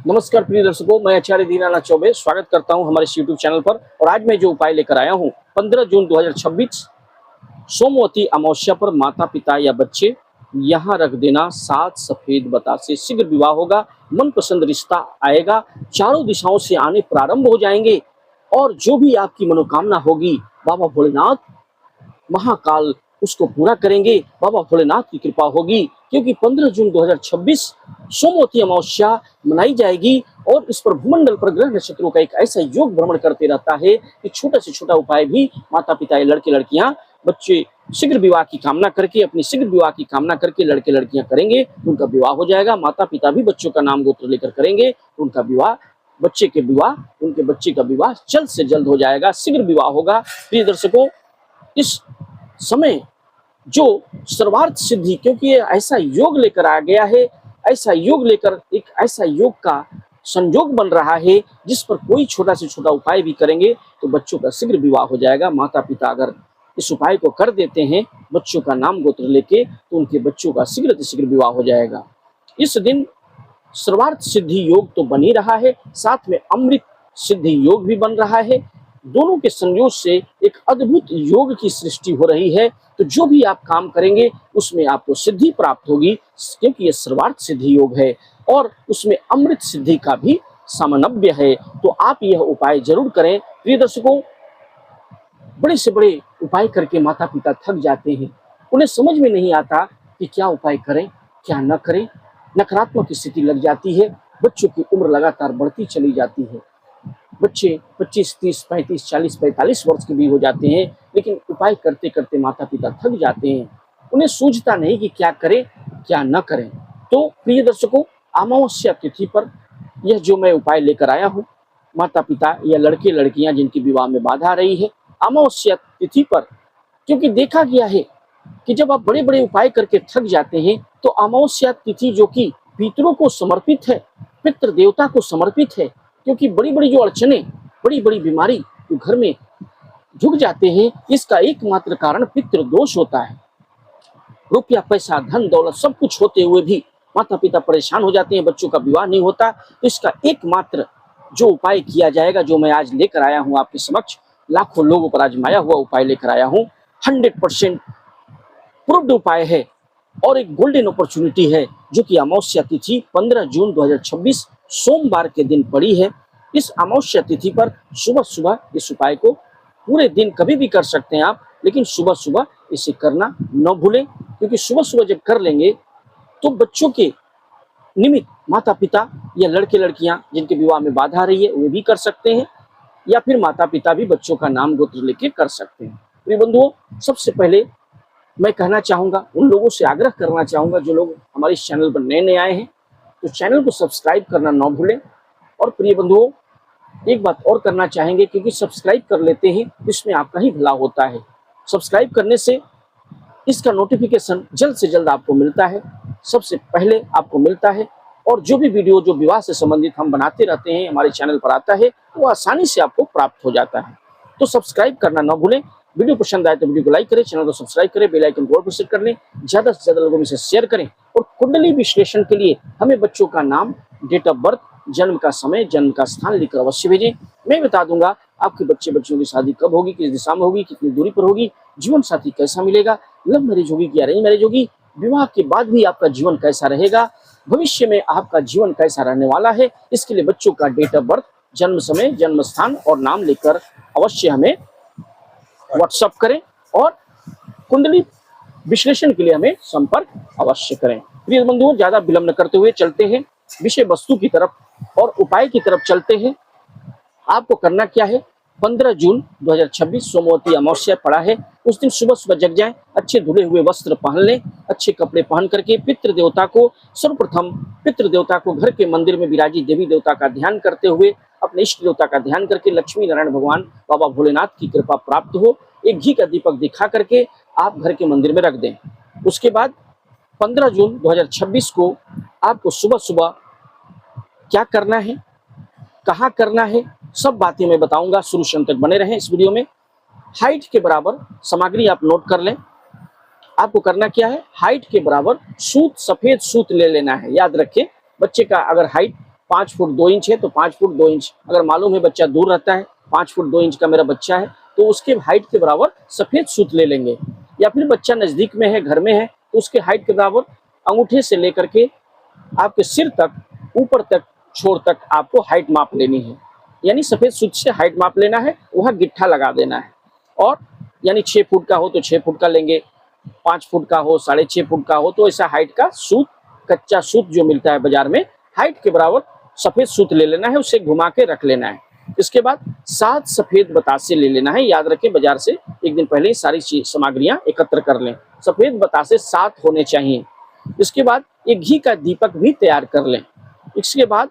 नमस्कार प्रिय दर्शकों, मैं आचार्य दीनानाथ चौबे स्वागत करता हूं हमारे इस यूट्यूब चैनल पर। और आज मैं जो उपाय लेकर आया हूं 15 जून 2026 सोमवती अमावस्या पर माता पिता या बच्चे यहाँ रख देना 7 सफेद बतासे। शीघ्र विवाह होगा, मनपसंद रिश्ता आएगा, चारों दिशाओं से आने प्रारंभ हो जाएंगे और जो भी आपकी मनोकामना होगी बाबा भोलेनाथ महाकाल उसको पूरा करेंगे। बाबा भोलेनाथ की कृपा होगी, क्योंकि 15 जून 2026 सोमवती अमावस्या मनाई जाएगी और इस पर भूमंडल पर ग्रह नक्षत्रों का एक ऐसा योग भ्रमण करते रहता है कि छोटा से छोटा उपाय भी माता पिता या लड़के लड़कियां बच्चे शीघ्र विवाह की कामना करके, अपनी शीघ्र विवाह की कामना करके लड़के लड़कियां करेंगे तो उनका विवाह हो जाएगा। माता पिता भी बच्चों का नाम गोत्र लेकर करेंगे तो उनका विवाह, उनके बच्चे का विवाह जल्द से जल्द हो जाएगा, शीघ्र विवाह होगा। प्रिय दर्शकों, इस समय जो सर्वार्थ सिद्धि, क्योंकि ये ऐसा योग लेकर आ गया है, ऐसा योग लेकर एक ऐसा योग का संयोग बन रहा है जिस पर कोई छोटा से छोटा उपाय भी करेंगे तो बच्चों का शीघ्र विवाह हो जाएगा। माता पिता अगर इस उपाय को कर देते हैं बच्चों का नाम गोत्र लेके तो उनके बच्चों का शीघ्र से शीघ्र विवाह हो जाएगा। इस दिन सर्वार्थ सिद्धि योग तो बन ही रहा है, साथ में अमृत सिद्धि योग भी बन रहा है। दोनों के संयोग से एक अद्भुत योग की सृष्टि हो रही है। तो जो भी आप काम करेंगे उसमें आपको सिद्धि प्राप्त होगी, क्योंकि यह सर्वार्थ सिद्धि योग है और उसमें अमृत सिद्धि का भी समन्वय है। तो आप यह उपाय जरूर करें। प्रिय दर्शकों, बड़े से बड़े उपाय करके माता पिता थक जाते हैं, उन्हें समझ में नहीं आता कि क्या उपाय करें क्या न करें। नकारात्मक स्थिति लग जाती है, बच्चों की उम्र लगातार बढ़ती चली जाती है। बच्चे 25, 30, 35, 40, 45 वर्ष के भी हो जाते हैं, लेकिन उपाय करते करते माता पिता थक जाते हैं, उन्हें सूझता नहीं कि क्या करें क्या न करें। तो प्रिय दर्शकों, अमावस्या तिथि पर यह जो मैं उपाय लेकर आया हूँ, माता पिता या लड़के लड़कियां जिनकी विवाह में बाधा आ रही है, अमावस्या तिथि पर, क्योंकि देखा गया है कि जब आप बड़े बड़े उपाय करके थक जाते हैं तो अमावस्या तिथि जो कि पितरों को समर्पित है, पितृ देवता को समर्पित है, क्योंकि बड़ी बड़ी जो अड़चने, बड़ी बड़ी बीमारी जो घर में झुक जाते हैं, इसका एकमात्र कारण पितृ दोष होता है। रुपया पैसा धन दौलत सब कुछ होते हुए भी माता पिता परेशान हो जाते हैं, बच्चों का विवाह नहीं होता। तो इसका एकमात्र जो उपाय किया जाएगा, जो मैं आज लेकर आया हूं आपके समक्ष, लाखों लोगों पर आजमाया हुआ उपाय लेकर आया हूं, 100% प्रूव्ड उपाय है और एक गोल्डन अपॉर्चुनिटी है, जो कि अमावस्या तिथि 15 जून 2026 सोमवार के दिन पड़ी है। इस अमावस्या तिथि पर सुबह सुबह इस उपाय को पूरे दिन कभी भी कर सकते हैं आप, लेकिन सुबह सुबह इसे करना न भूलें, क्योंकि सुबह सुबह जब कर लेंगे तो बच्चों के निमित्त माता पिता या लड़के लड़कियां जिनके विवाह में बाधा आ रही है वे भी कर सकते हैं, या फिर माता पिता भी बच्चों का नाम गोत्र लेके कर सकते हैं। प्रिय बंधुओं, सबसे पहले मैं कहना चाहूँगा, उन लोगों से आग्रह करना चाहूँगा जो लोग हमारे इस चैनल पर नए नए आए हैं, तो चैनल को सब्सक्राइब करना ना भूलें। और प्रिय बंधुओं, एक बात और करना चाहेंगे, क्योंकि सब्सक्राइब कर लेते हैं इसमें आपका ही भला होता है। सब्सक्राइब करने से इसका नोटिफिकेशन जल्द से जल्द आपको मिलता है, सबसे पहले आपको मिलता है, और जो भी वीडियो जो विवाह से संबंधित हम बनाते रहते हैं हमारे चैनल पर आता है वो आसानी से आपको प्राप्त हो जाता है। तो सब्सक्राइब करना ना भूलें। वीडियो पसंद आए तो वीडियो को लाइक करें, चैनल को सब्सक्राइब करें, बेल आइकन को प्रेस कर लें, ज्यादा से ज्यादा लोगों में से शेयर करें। और कुंडली विश्लेषण के लिए हमें बच्चों का नाम, डेट ऑफ बर्थ, जन्म का समय, जन्म का स्थान लिखकर अवश्य भेजें। मैं बता दूंगा आपके बच्चों की शादी कब होगी, किस दिशा में होगी, कितनी दूरी पर होगी, जीवन साथी कैसा मिलेगा, लव मैरिज होगी कि अरेंज मैरिज होगी, विवाह के बाद भी आपका जीवन कैसा रहेगा, भविष्य में आपका जीवन कैसा रहने वाला है। इसके लिए बच्चों का डेट ऑफ बर्थ, जन्म समय, जन्म स्थान और नाम लिखकर अवश्य हमें व्हाट्सएप करें और कुंडली विश्लेषण के लिए हमें संपर्क अवश्य करें। प्रिय बंधुओं, ज्यादा विलंब न करते हुए चलते हैं विषय वस्तु की तरफ और उपाय की तरफ चलते हैं। आपको करना क्या है, 15 जून 2026 सोमवती अमावस्या पड़ा है, उस दिन सुबह सुबह जग जाएं, अच्छे धुले हुए वस्त्र पहन लें, अच्छे कपड़े पहन करके पितृ देवता को, सर्वप्रथम पितृ देवता को घर के मंदिर में विराजी देवी देवता का ध्यान करते हुए, अपने इष्ट देवता का ध्यान करके, लक्ष्मी नारायण भगवान बाबा भोलेनाथ की कृपा प्राप्त हो, एक घी का दीपक दिखा करके आप घर के मंदिर में रख दें। उसके बाद 15 जून 2026 को आपको सुबह सुबह क्या करना है, कहाँ करना है, सब बातें मैं बताऊंगा। शुरू से अंत तक बने रहें इस वीडियो में। हाइट के बराबर सामग्री आप नोट कर लें। आपको करना क्या है, हाइट के बराबर सूत, सफेद सूत ले लेना है। याद रखें, बच्चे का अगर हाइट 5 फुट 2 इंच है तो 5 फुट 2 इंच, अगर मालूम है बच्चा दूर रहता है 5 फुट 2 इंच का मेरा बच्चा है तो उसके हाइट के बराबर सफेद सूत ले लेंगे। या फिर बच्चा नजदीक में है, घर में है, तो उसके हाइट के बराबर अंगूठे से लेकर के आपके सिर तक, ऊपर तक, छोर तक आपको हाइट माप लेनी है। यानी सफेद सूत से हाइट माप लेना है, वहां गिट्ठा लगा देना है। और यानी 6 फुट का हो तो 6 फुट का लेंगे, 5 फुट का हो, 6.5 फुट का हो, तो ऐसा हाइट का सूत, कच्चा सूत जो मिलता है बाजार में, हाइट के बराबर सफेद सूत ले लेना है, उसे घुमा के रख लेना है। इसके बाद 7 सफेद बतासे ले लेना है। याद रखें, बाजार से एक दिन पहले ही सारी सामग्रियां एकत्र कर लें। सफेद बतासे 7 होने चाहिए। इसके बाद एक घी का दीपक भी तैयार कर लें। इसके बाद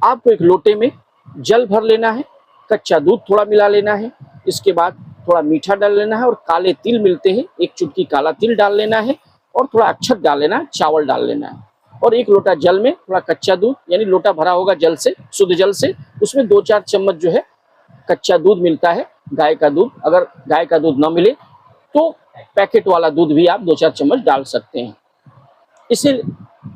आपको एक लोटे में जल भर लेना है, कच्चा दूध थोड़ा मिला लेना है। इसके बाद थोड़ा मीठा डाल लेना है और काले तिल मिलते हैं, एक चुटकी काला तिल डाल लेना है और थोड़ा अक्षत डाल लेना है, चावल डाल लेना है। और एक लोटा जल में थोड़ा कच्चा दूध, यानी लोटा भरा होगा जल से, शुद्ध जल से, उसमें 2-4 चम्मच जो है कच्चा दूध मिलता है, गाय का दूध। अगर गाय का दूध ना मिले तो पैकेट वाला दूध भी आप 2-4 चम्मच डाल सकते हैं। इसे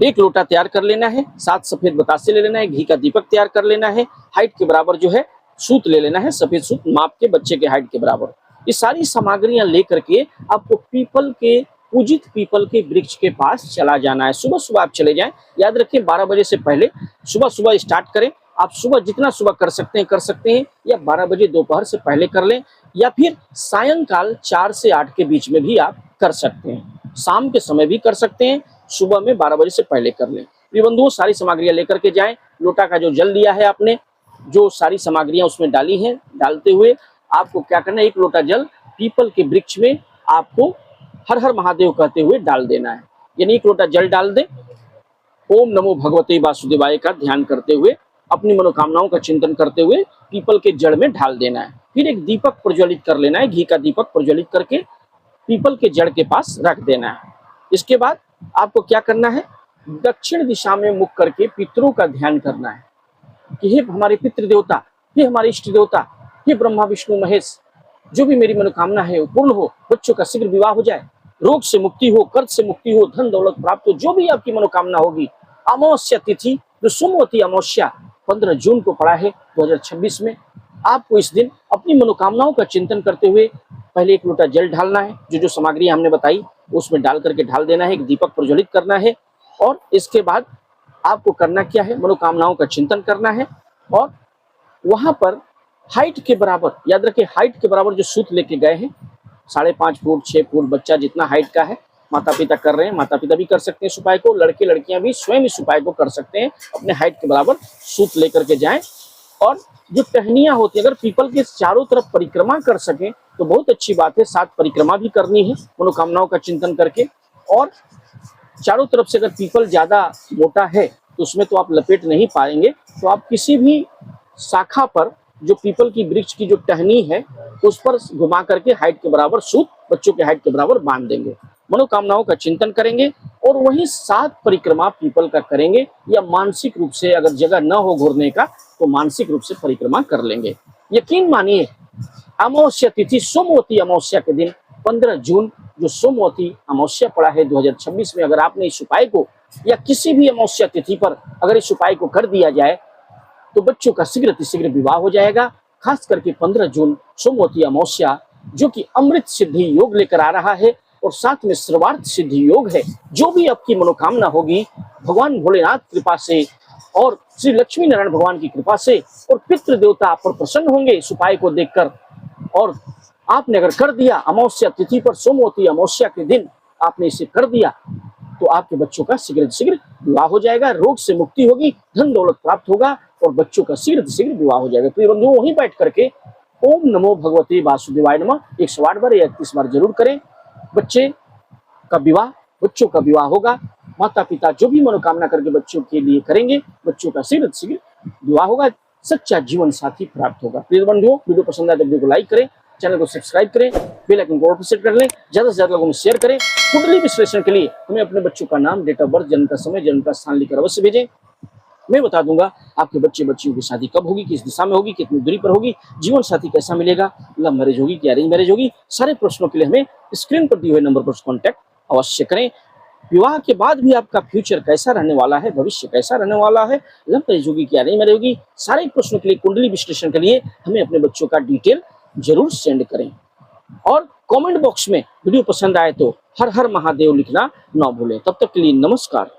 एक लोटा तैयार कर लेना है, 7 सफेद बतासे ले लेना है, घी का दीपक तैयार कर लेना है, हाइट के बराबर जो है सूत ले लेना है, सफेद सूत माप के बच्चे के हाइट के बराबर। ये सारी सामग्रियां लेकर के आपको पीपल के, पूजित पीपल के वृक्ष के पास चला जाना है। सुबह सुबह आप चले जाएं। याद रखें 12 बजे से पहले सुबह सुबह स्टार्ट करें। आप सुबह जितना सुबह कर सकते हैं, या 12 बजे दोपहर से पहले कर लें, या फिर सायंकाल 4 से 8 के बीच में भी आप कर सकते हैं। शाम के समय भी कर सकते हैं, सुबह में 12 बजे से पहले कर लें। प्रिय बंधुओं, सारी सामग्रियां लेकर के जाएं। लोटा का जो जल लिया है आपने, जो सारी सामग्रियां उसमें डाली हैं, डालते हुए आपको क्या करना है, एक लोटा जल पीपल के वृक्ष में आपको हर हर महादेव कहते हुए डाल देना है। यानी एक लोटा जल डाल दें, ओम नमो भगवते वासुदेवाय का ध्यान करते हुए, अपनी मनोकामनाओं का चिंतन करते हुए पीपल के जड़ में ढाल देना है। फिर एक दीपक प्रज्वलित कर लेना है, घी का दीपक प्रज्वलित करके पीपल के जड़ के पास रख देना है। इसके बाद आपको क्या करना है, दक्षिण दिशा में मुख करके पितरों का ध्यान करना है कि हे हमारे पितृ देवता, हे हमारे इष्ट देवता, हे ब्रह्मा विष्णु महेश, जो भी मेरी मनोकामना है वो पूर्ण हो, बच्चों का शीघ्र विवाह हो जाए, रोग से मुक्ति हो, कर्ज से मुक्ति हो, धन दौलत प्राप्त हो, जो भी आपकी मनोकामना होगी। अमावस्या तिथि जो सोमवती अमावस्या 15 जून को पड़ा है 2026 में, आपको इस दिन अपनी मनोकामनाओं का चिंतन करते हुए पहले एक लोटा जल ढालना है, जो सामग्री हमने बताई उसमें डाल करके ढाल देना है, एक दीपक प्रज्वलित करना है। और इसके बाद आपको करना क्या है, मनोकामनाओं का चिंतन करना है और वहां पर हाइट के बराबर, याद रखिए हाइट के बराबर जो सूत लेके गए हैं, 5.5 फुट 6 फुट बच्चा जितना हाइट का है, माता पिता कर रहे हैं, माता पिता भी कर सकते हैं इस उपाय को, लड़के लड़कियां भी स्वयं इस उपाय को कर सकते हैं। अपने हाइट के बराबर सूत लेकर के जाएं और जो टहनियां होती है, अगर पीपल के चारों तरफ परिक्रमा कर सकें तो बहुत अच्छी बात है। 7 परिक्रमा भी करनी है मनोकामनाओं का चिंतन करके। और चारों तरफ से अगर पीपल ज्यादा मोटा है तो उसमें तो आप लपेट नहीं पाएंगे, तो आप किसी भी शाखा पर जो पीपल की वृक्ष की जो टहनी है उस पर घुमा करके हाइट के बराबर सूत बच्चों के हाइट के बराबर बांध देंगे, मनोकामनाओं का चिंतन करेंगे और वही 7 परिक्रमा पीपल का करेंगे। या मानसिक रूप से अगर जगह न हो घूरने का तो मानसिक रूप से परिक्रमा कर लेंगे। यकीन मानिए अमावस्या तिथि सोमवती अमावस्या के दिन 15 जून जो सोमवती अमावस्या पड़ा है 2026 में, अगर आपने इस उपाय को या किसी भी अमावस्या तिथि पर अगर इस उपाय को कर दिया जाए तो बच्चों का शीघ्र विवाह हो जाएगा। खास करके 15 जून सोमवती अमावस्या जो कि अमृत सिद्धि योग लेकर आ रहा है और साथ में सर्वार्थ सिद्धि योग है। जो भी आपकी मनोकामना होगी भगवान भोलेनाथ कृपा से और श्री लक्ष्मी नारायण भगवान की कृपा से और पितृ देवता आप पर प्रसन्न होंगे इस उपाय को देखकर। और आपने अगर कर दिया अमावस्या तिथि पर, सोमवती अमावस्या के दिन आपने इसे कर दिया तो आपके बच्चों का शीघ्र विवाह हो जाएगा, रोग से मुक्ति होगी, धन दौलत प्राप्त होगा और बच्चों का शीघ्र विवाह हो जाएगा। तो ये बंधुओं वहीं बैठ करके ओम नमो भगवते वासुदेवाय नमः 108 बार या 31 बार जरूर करें। बच्चों का विवाह होगा। माता पिता जो भी मनोकामना करके बच्चों के लिए करेंगे, बच्चों का शीघ्र विवाह होगा, सच्चा जीवन साथी प्राप्त होगा। प्रिय बंधुओं, वीडियो पसंद आए तो वीडियो को लाइक करें, चैनल को सब्सक्राइब करें, बेल आइकन को ऑल पर सेट कर लें, ज्यादा से ज्यादा लोगों में शेयर करें। कुंडली विश्लेषण के लिए हमें अपने बच्चों का नाम, डेट ऑफ बर्थ, जन्म का समय, जन्म का स्थान लिखकर अवश्य भेजें। मैं बता दूंगा आपके बच्चियों की शादी कब होगी, किस दिशा में होगी, कितनी दूरी पर होगी, जीवन साथी कैसा मिलेगा, लव मैरिज होगी कि अरेंज मैरिज होगी। सारे प्रश्नों के लिए हमें स्क्रीन पर दिए हुए नंबर पर कॉन्टैक्ट अवश्य करें। विवाह के बाद भी आपका फ्यूचर कैसा रहने वाला है, भविष्य कैसा रहने वाला है, लव मैरिज होगी क्या नहीं मैरिज होगी, सारे प्रश्नों के लिए, कुंडली विश्लेषण के लिए हमें अपने बच्चों का डिटेल जरूर सेंड करें। और कमेंट बॉक्स में वीडियो पसंद आए तो हर हर महादेव लिखना ना भूलें। तब तक के लिए नमस्कार।